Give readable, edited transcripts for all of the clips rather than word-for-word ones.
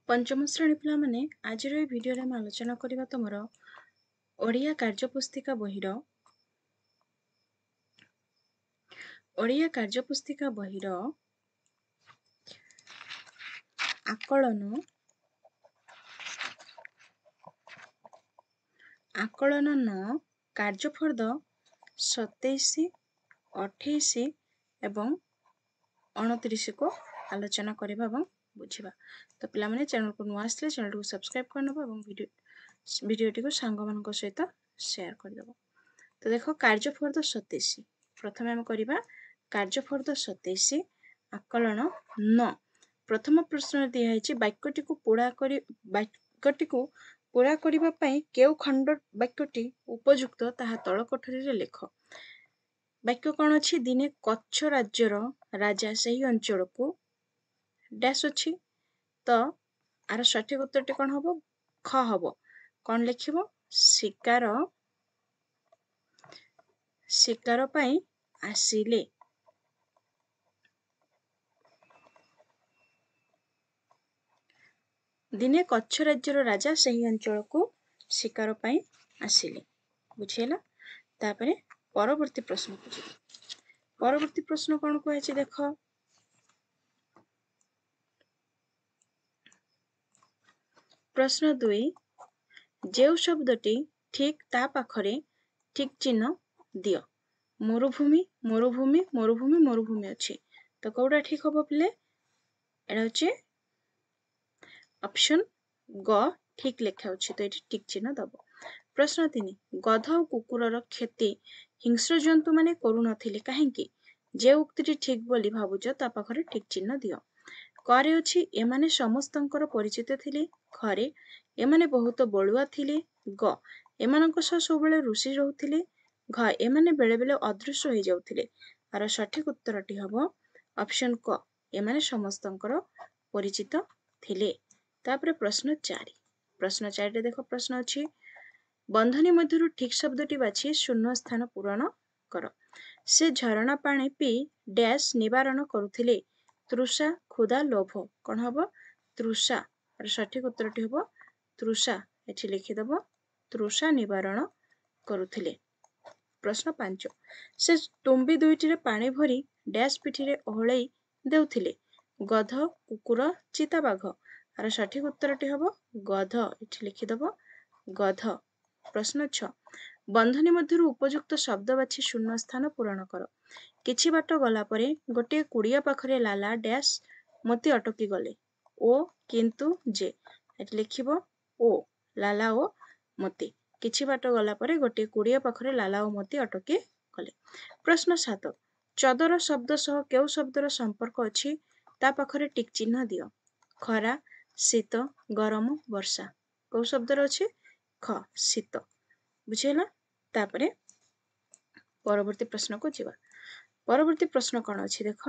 पंचम श्रेणी पिला माने आज भिडियो आम आलोचना करबा तुमर ओडिया कार्यपुस्तिका बहिर आकलन न कार्यफर्द 27, 28 एवं 29 को आलोचना करबा एवं बुझिबा। तो पिला माने चैनल को नुआ आसले चैनल को सब्सक्राइब करनबो एवं वीडियोटी को सांग मानक सहित शेयर कर देबो। तो देखो कार्यफर्द 27 प्रथमे हम करबा कार्यफर्द 27 आकलन न। प्रथम प्रश्न दिया है वाक्यटी को पूरा करबा पई केउ खंड वाक्यटी उपयुक्त ताहा तळ कोठरी रे लेख। वाक्य कौन अच्छी दिने कच्छ राज्यर राजा सही अंचल को डैश अच्छी तो आर सठिक उत्तर कौन हम ख हम कौन लिखिबो शिकार पाई आसिले। दिने कच्छ राज्यर राजा सही अंचल को शिकार पाई आसिले बुझेला। तापरे परवर्ती प्रश्न को परवर्ती प्रश्न कौन कहछि देख प्रश्न 2 जेउ शब्दटी ठीक ता पाखरे ठीक चिन्ह दियो। मरुभूमि मरुभूमि मरुभूमि मरुभूमि अच्छी तो कौटा ठीक हम पिले एटा होचे ऑप्शन ग ठीक लेखा अच्छी तो ये ठीक चिन्ह दब। प्रश्न 3 गध और कुकुरर क्षति हिंस्र जंतु माने करू नथिले काहेकि जे उक्ति ठीक बोली भाबुच ता पाखरे ठीक चिन्ह दियो। करे अछि एमाने समस्तंकर परिचित थिले खरे एमाने बहुत बळुआ थिले ग एमानक सह सबले रुसी रहउथिले घ एमाने बेले बेले अदृश्य हो जाउथिले। आर सठिक उत्तरटी हबो ऑप्शन क एमाने समस्तंकर परिचित थिले। तापरे प्रश्न 4 रे देखो प्रश्न अछि बंधनी मध्यरु ठीक शब्दटी बाछि शून्य स्थान पूरण कर। से झरणा पानी पी डैश निवारण करुथिले तृषा क्षुधा लोभ कौन हम तृषा। आर सठिक उत्तरटी हबो तृषा एठी लिखि दबो तृषा निवारण करुथिले। प्रश्न 5 से तुम्बी दुईटी रे पानी भरी डैश पिठी रे ओहळै देउथिले गध कुकुर चिता बाघ। आर सठिक उत्तरटी हबो गध एठी लिखि दबो गध। प्रश्न 6 बंधनी मध्यरु उपयुक्त शब्द बाछि शून्य स्थान पूरण कर। किछि बाट गला परे गोटे कुड़िया पाखरे लाला डैश मती अटकी गले ओ किंतु जे एठी लिखिबो ओ लाला ओ मती। किछि बाट गला परे गोटे कुड़िया पाखरे लाला ओ मती अटकी गले। प्रश्न 7 चदर शब्द सह केउ शब्दर संपर्क अछि ता पाखरे टिक चिन्ह दियो। खरा शीत गरम वर्षा को शब्दर अछि ख शीत बुझेला। तापरे परवर्ती प्रश्न को जीवा। परवर्ती प्रश्न कौन अच्छी देख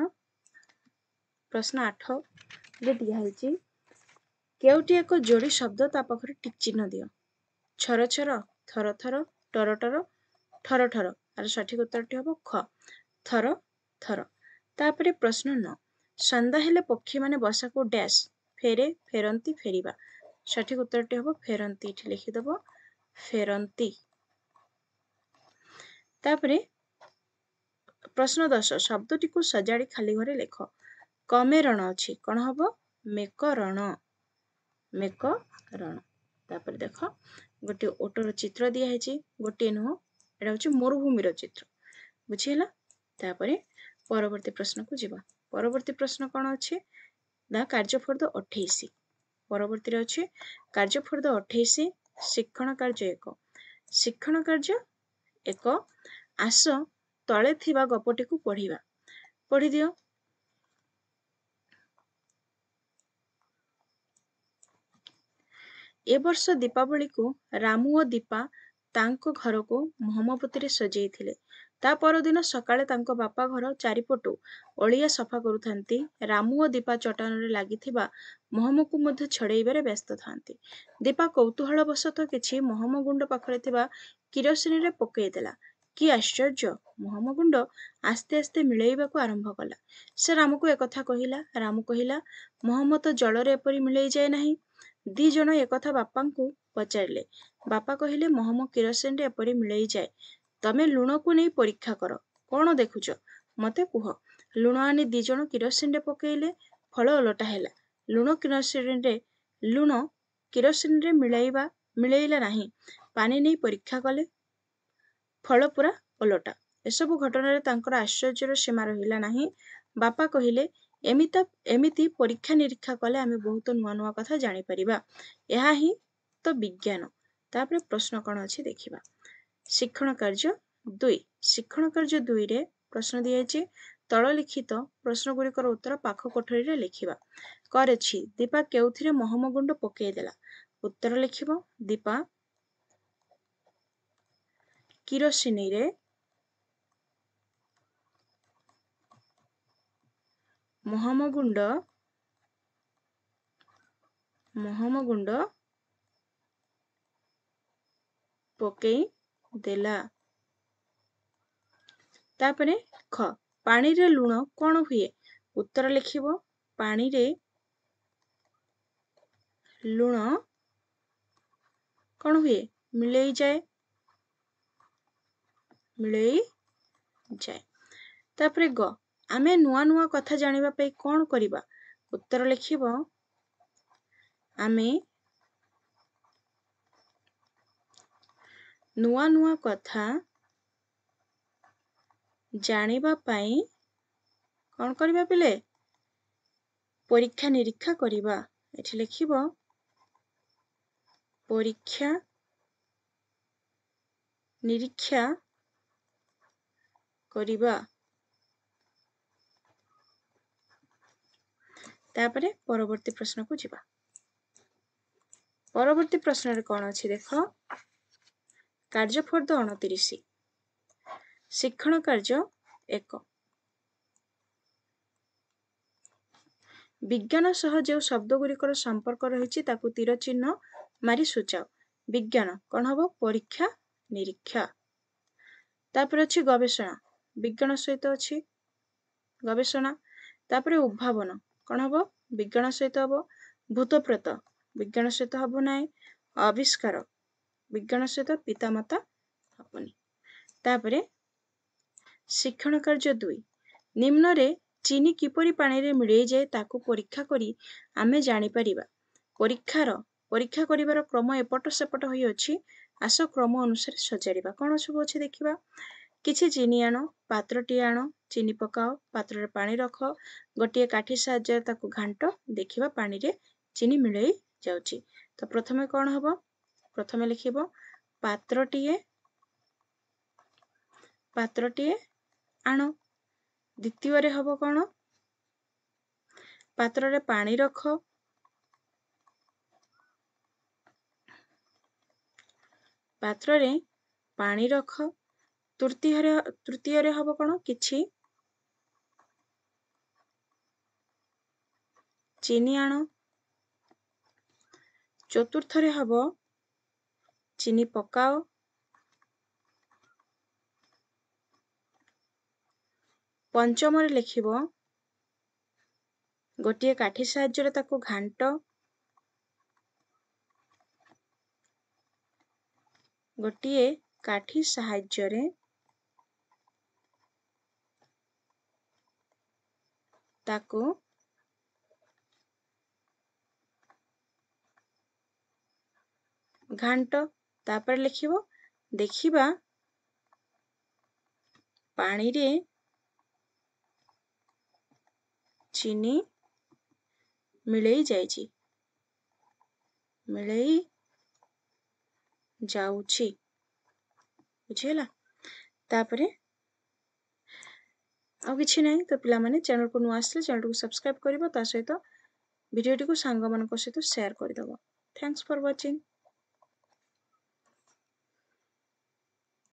प्रश्न 8 रे दिया है केउटी एक जोड़ी शब्द ता पाखरे टिक चिन्ह दियो। छर छर थर थर टर टर ठर ठर। आर सठिक उत्तरटी हबो ख थर थर। तापरे प्रश्न 9 संदा हेले पक्षी माने बसा को डैश फेरे फेरंती फेरिबा। सठिक उत्तरटी हबो फेरंती एठी लिखि दबो फेरंती। तापरे प्रश्न 10 शब्दटी को सजाड़ी खाली घरे लेख। कमेरण अछि कौन हबो मेकरण मेकरण। तापर देख गोटे ओटर चित्र दिया है गोटे नुह एटा होची मरुभूमिर चित्र बुझिला। तापरे परवर्ती प्रश्न को जीवा। परवर्ती प्रश्न कौन अछि दा कार्यफर्द 28 परवर्ती रे अछि कार्यफर्द 28 शिक्षण कार्य 1 शिक्षण कार्य 1 आस तळे थिबा गपटी को पढ़िबा पढ़ी दियो। ए वर्ष दीपावली को रामू और दीपा तांको घर को मोहम्मबती रे सजेई थिले। ता परदिन सकाळे तांको बापा घर चारिपटु ओलिया सफा करुथांती। रामू और दीपा चटान रे लागिथिबा मोहम को मध्य छड़ेइबारे व्यस्त थांती। दीपा कौतूहल बसत किछि मोहम गुंड पाखरे थिबा किरोसिनी रे पकेई देला କି ଆଶ୍ଚର୍ଯ୍ୟ! ମହମଗୁଣ୍ଡ ଆସ୍ତେ ଆସ୍ତେ ମିଳେଇବାକୁ ଆରମ୍ଭ କଲା। ସେ ରାମକୁ ଏକଥା କହିଲା। ରାମ କହିଲା, ମହମ ତ ଜଳରେ ଏପରି ମିଳେଇ ଯାଏ ନାହିଁ। ଦି ଜଣ ଏକଥା ବାପାଙ୍କୁ ପଚାରିଲେ। ବାପା କହିଲେ, ମହମ କିରୋସିନରେ ଏପରି ମିଳେଇ ଯାଏ। ତମେ ଲୁଣକୁ ନେଇ ପରୀକ୍ଷା କର। କ'ଣ ଦେଖୁଛ ମତେ କୁହ। ଲୁଣ ଆଣି ଦି ଜଣ କିରୋସିନରେ ପକେଇଲେ। ଫଳ ଓଲଟା ହେଲା। ଲୁଣ କିରୋସିନରେ ମିଳେଇଲା ନାହିଁ। ପାଣି ନେଇ ପରୀକ୍ଷା କଲେ। ଫଳ ପୁରା ଓଲଟା। ଏସବୁ ଘଟଣାରେ ତାଙ୍କର ଆଶ୍ଚର୍ଯ୍ୟର ସୀମା ରହିଲା ନାହିଁ। ବାପା କହିଲେ, ଏମିତି ପରୀକ୍ଷା ନିରୀକ୍ଷା କଲେ ଆମେ ବହୁତ ନୂଆ ନୂଆ କଥା ଜାଣିପାରିବା। ଏହା ହିଁ ତ ବିଜ୍ଞାନ। ତାପରେ ପ୍ରଶ୍ନ କ'ଣ ଅଛି ଦେଖିବା। ଶିକ୍ଷଣ କାର୍ଯ୍ୟ 2। ଶିକ୍ଷଣ କାର୍ଯ୍ୟ 2ରେ ପ୍ରଶ୍ନ ଦିଆଯାଇଛି। ତଳ ଲିଖିତ ପ୍ରଶ୍ନଗୁଡ଼ିକର ଉତ୍ତର ପାଖ କୋଠରୀରେ ଲେଖିବା। କରିଛି, ଦୀପା କେଉଁଥିରେ ମହମ ଗୁଣ୍ଡ ପକେଇଦେଲା? ଉତ୍ତର ଲେଖିବ, ଦୀପା କିରୋସିନିରେ ମହମ ଗୁଣ୍ଡ ପକେଇ ଦେଲା। ତାପରେ ଖ, ପାଣିରେ ଲୁଣ କ'ଣ ହୁଏ? ଉତ୍ତର ଲେଖିବ, ପାଣିରେ ଲୁଣ କ'ଣ ହୁଏ? ମିଳେଇ ଯାଏ। ତାପରେ ଗ, ଆମେ ନୂଆ ନୂଆ କଥା ଜାଣିବା ପାଇଁ କ'ଣ କରିବା? ଉତ୍ତର ଲେଖିବ, ଆମେ ନୂଆ ନୂଆ କଥା ଜାଣିବା ପାଇଁ କ'ଣ କରିବା ପିଲେ? ପରୀକ୍ଷା ନିରୀକ୍ଷା କରିବା। ଏଠି ଲେଖିବ, ପରୀକ୍ଷା ନିରୀକ୍ଷା କରିବା। ତାପରେ ପରବର୍ତ୍ତୀ ପ୍ରଶ୍ନକୁ ଯିବା। ପରବର୍ତ୍ତୀ ପ୍ରଶ୍ନରେ କ'ଣ ଅଛି ଦେଖ। କାର୍ଯ୍ୟଫର୍ଦ୍ଦ 29। ଶିକ୍ଷଣ କାର୍ଯ୍ୟ 1। ବିଜ୍ଞାନ ସହ ଯେଉଁ ଶବ୍ଦଗୁଡ଼ିକର ସମ୍ପର୍କ ରହିଛି ତାକୁ ତୀର ଚିହ୍ନ ମାରି ସୂଚାଅ। ବିଜ୍ଞାନ କ'ଣ ହବ? ପରୀକ୍ଷା ନିରୀକ୍ଷା। ତାପରେ ଅଛି ଗବେଷଣା। ବିଜ୍ଞାନ ସହିତ ଅଛି ଗବେଷଣା। ତାପରେ ଉଦ୍ଭାବନ କ'ଣ ହବ? ବିଜ୍ଞାନ ସହିତ ହବ। ଭୂତପ୍ରେତ ବିଜ୍ଞାନ ସହିତ ହବ ନାହିଁ। ଆବିଷ୍କାର ବିଜ୍ଞାନ ସହିତ ପିତାମାତା ହବନି। ତାପରେ ଶିକ୍ଷଣ କାର୍ଯ୍ୟ 2। ନିମ୍ନରେ ଚିନି କିପରି ପାଣିରେ ମିଳେଇ ଯାଏ ତାକୁ ପରୀକ୍ଷା କରି ଆମେ ଜାଣିପାରିବା। ପରୀକ୍ଷା କରିବାର କ୍ରମ ଏପଟ ସେପଟ ହୋଇଅଛି। ଆସ କ୍ରମ ଅନୁସାରେ ସଜାଡ଼ିବା। କ'ଣ ସବୁ ଅଛି ଦେଖିବା। କିଛି ଚିନି ଆଣ, ପାତ୍ରଟିଏ ଆଣ, ଚିନି ପକାଅ, ପାତ୍ରରେ ପାଣି ରଖ, ଗୋଟିଏ କାଠି ସାହାଯ୍ୟରେ ତାକୁ ଘାଣ୍ଟ, ଦେଖିବା ପାଣିରେ ଚିନି ମିଳେଇ ଯାଉଛି। ତ ପ୍ରଥମେ କ'ଣ ହବ? ପ୍ରଥମେ ଲେଖିବ, ପାତ୍ରଟିଏ ଆଣ। ଦ୍ୱିତୀୟରେ ହବ କ'ଣ? ପାତ୍ରରେ ପାଣି ରଖ, ପାତ୍ରରେ ପାଣି ରଖ। ତୃତୀୟରେ ହବ କ'ଣ? କିଛି ଚିନି ଆଣ। ଚତୁର୍ଥରେ ହବ ଚିନି ପକାଅ। ପଞ୍ଚମରେ ଲେଖିବ, ଗୋଟିଏ କାଠି ସାହାଯ୍ୟରେ ତାକୁ ଘାଣ୍ଟ, ଗୋଟିଏ କାଠି ସାହାଯ୍ୟରେ ତାକୁ ଘାଣ୍ଟ। ତାପରେ ଲେଖିବ, ଦେଖିବା ପାଣିରେ ଚିନି ମିଳେଇ ଯାଉଛି। ବୁଝିହେଲା? ତାପରେ ଆଉ କିଛି ନାହିଁ। ତ ପିଲାମାନେ ଚ୍ୟାନେଲକୁ ନୂଆ ଆସିଲେ ଚ୍ୟାନେଲକୁ ସବସ୍କ୍ରାଇବ କରିବ, ତା ସହିତ ଭିଡ଼ିଓଟିକୁ ସାଙ୍ଗମାନଙ୍କ ସହିତ ସେୟାର କରିଦେବ। Thanks for watching.